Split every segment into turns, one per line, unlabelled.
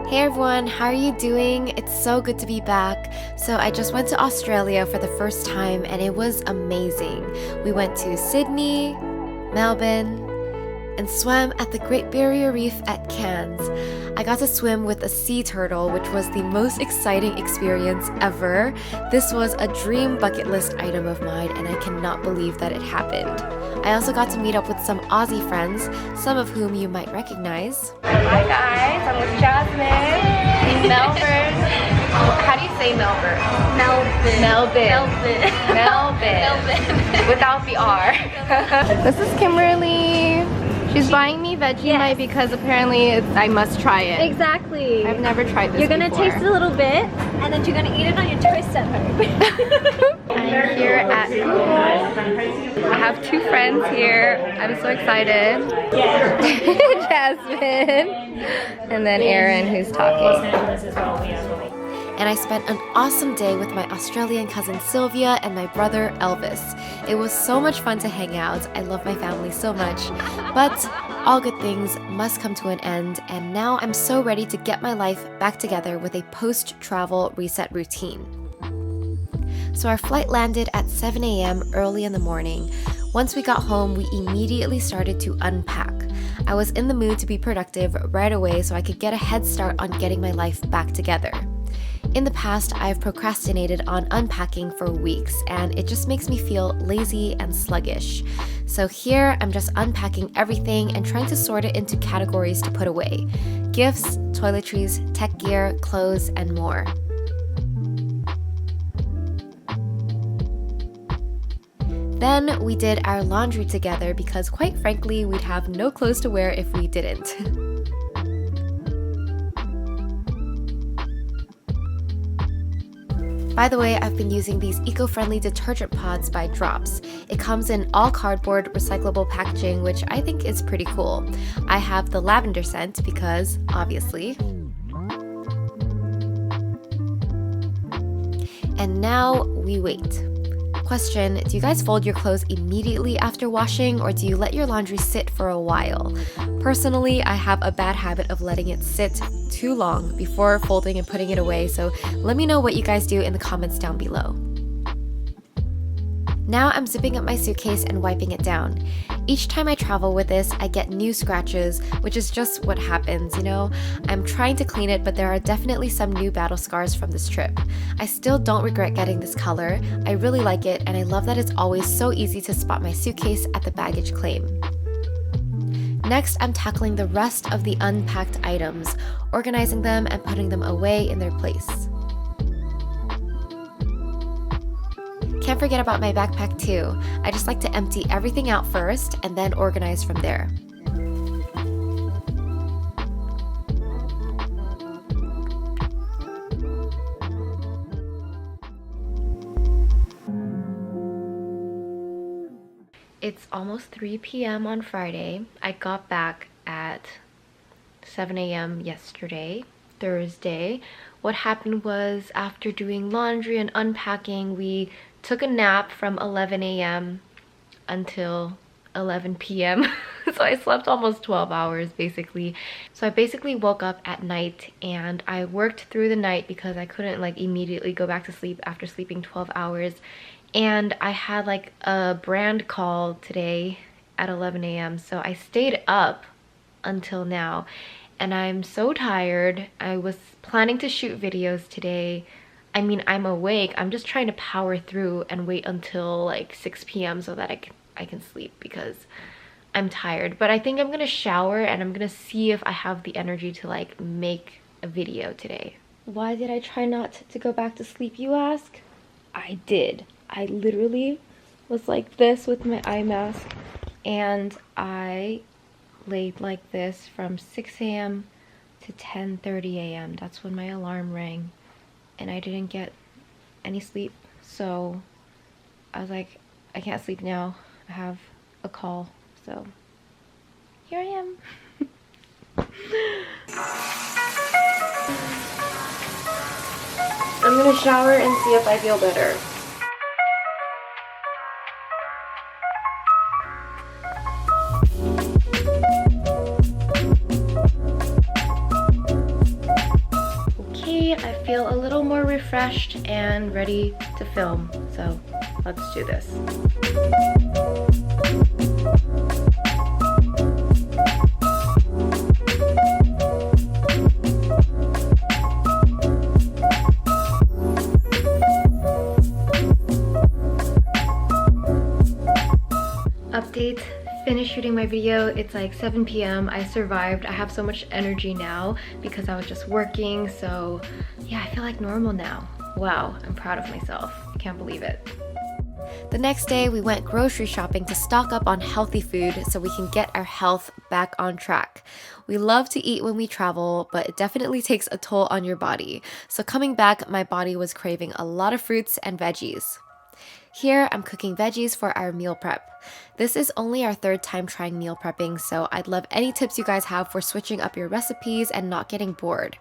Hey everyone, how are you doing? It's so good to be back. So I just went to Australia for the first time and it was amazing. We went to Sydney, Melbourne, and swam at the Great Barrier Reef at Cairns. I got to swim with a sea turtle, which was the most exciting experience ever. This was a dream bucket list item of mine and I cannot believe that it happened. I also got to meet up with some Aussie friends, some of whom you might recognize.
Hi guys, I'm with Jasmine in Melbourne. How do you say Melbourne? Melbourne. Without the R. This is Kimberly. She's buying me Vegemite because apparently I must try it.
Exactly.
I've never tried this
You're gonna
before.
taste it a little bit, and then you're gonna eat it on your toast at home.
I'm here at Google. I have two friends here. I'm so excited. Jasmine. And then Erin, who's talking.
And I spent an awesome day with my Australian cousin Sylvia and my brother Elvis. It was so much fun to hang out. I love my family so much. But all good things must come to an end, and now I'm so ready to get my life back together with a post-travel reset routine. So our flight landed at 7 a.m. early in the morning. Once we got home, we immediately started to unpack. I was in the mood to be productive right away so I could get a head start on getting my life back together. In the past, I've procrastinated on unpacking for weeks, and it just makes me feel lazy and sluggish. So here, I'm just unpacking everything and trying to sort it into categories to put away: gifts, toiletries, tech gear, clothes, and more. Then we did our laundry together because quite frankly, we'd have no clothes to wear if we didn't. By the way, I've been using these eco-friendly detergent pods by Drops. It comes in all cardboard recyclable packaging, which I think is pretty cool. I have the lavender scent because, obviously. And now we wait. Question, do you guys fold your clothes immediately after washing, or do you let your laundry sit for a while? Personally, I have a bad habit of letting it sit too long before folding and putting it away, so let me know what you guys do in the comments down below. Now I'm zipping up my suitcase and wiping it down. Each time I travel with this, I get new scratches, which is just what happens, you know? I'm trying to clean it, but there are definitely some new battle scars from this trip. I still don't regret getting this color. I really like it, and I love that it's always so easy to spot my suitcase at the baggage claim. Next, I'm tackling the rest of the unpacked items, organizing them and putting them away in their place. Can't forget about my backpack too. I just like to empty everything out first and then organize from there.
It's almost 3 p.m. on Friday. I got back at 7 a.m. yesterday, Thursday. What happened was, after doing laundry and unpacking, we took a nap from 11 a.m. until 11 p.m. So I slept almost 12 hours basically. So I basically woke up at night and I worked through the night because I couldn't like immediately go back to sleep after sleeping 12 hours. And I had like a brand call today at 11 a.m. So I stayed up until now and I'm so tired. I was planning to shoot videos today. I mean, I'm awake. I'm just trying to power through and wait until like 6 p.m. so that I can sleep because I'm tired. But I think I'm gonna shower and I'm gonna see if I have the energy to like make a video today. Why did I try not to go back to sleep, you ask? I did. I literally was like this with my eye mask and I laid like this from 6 a.m. to 10:30 a.m. That's when my alarm rang. And I didn't get any sleep, so I was like, I can't sleep now. I have a call, so here I am. I'm gonna shower and see if I feel better. feel a little more refreshed and ready to film. So let's do this. Update. Finished shooting my video. It's like 7 p.m. I survived. I have so much energy now because I was just working. So yeah, I feel like normal now. Wow, I'm proud of myself. I can't believe it.
The next day, we went grocery shopping to stock up on healthy food so we can get our health back on track. We love to eat when we travel, but it definitely takes a toll on your body. So coming back, my body was craving a lot of fruits and veggies. Here, I'm cooking veggies for our meal prep. This is only our third time trying meal prepping, so I'd love any tips you guys have for switching up your recipes and not getting bored.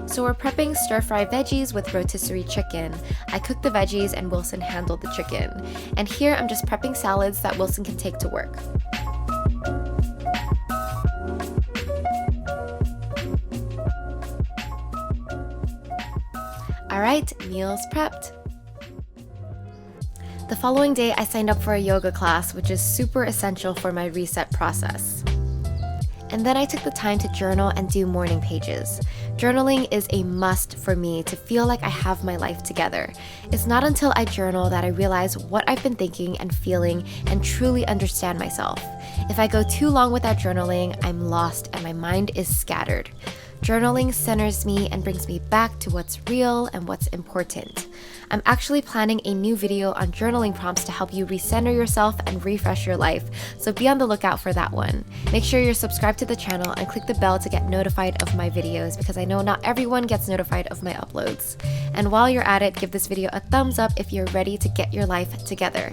So we're prepping stir-fry veggies with rotisserie chicken. I cooked the veggies and Wilson handled the chicken. And here I'm just prepping salads that Wilson can take to work. Alright, meals prepped. The following day, I signed up for a yoga class, which is super essential for my reset process. And then I took the time to journal and do morning pages. Journaling is a must for me to feel like I have my life together. It's not until I journal that I realize what I've been thinking and feeling and truly understand myself. If I go too long without journaling, I'm lost and my mind is scattered. Journaling centers me and brings me back to what's real and what's important. I'm actually planning a new video on journaling prompts to help you recenter yourself and refresh your life, so be on the lookout for that one. Make sure you're subscribed to the channel and click the bell to get notified of my videos because I know not everyone gets notified of my uploads. And while you're at it, give this video a thumbs up if you're ready to get your life together.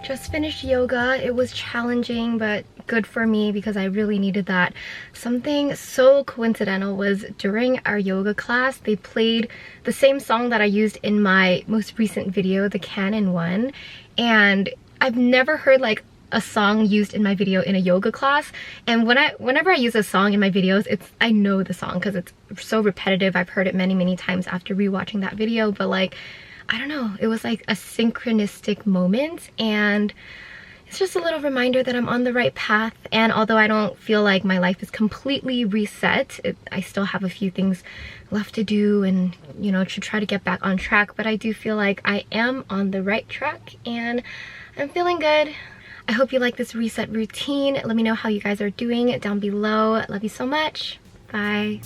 Just finished yoga. It was challenging, but good for me because I really needed that. Something so coincidental was during our yoga class, they played the same song that I used in my most recent video, the Canon one. And I've never heard like a song used in my video in a yoga class. And whenever I use a song in my videos, I know the song because it's so repetitive. I've heard it many times after rewatching that video, but like, I don't know, it was like a synchronistic moment, and it's just a little reminder that I'm on the right path. And although I don't feel like my life is completely reset, I still have a few things left to do and, you know, to try to get back on track, but I do feel like I am on the right track and I'm feeling good. I hope you like this reset routine. Let me know how you guys are doing down below. Love you so much. Bye.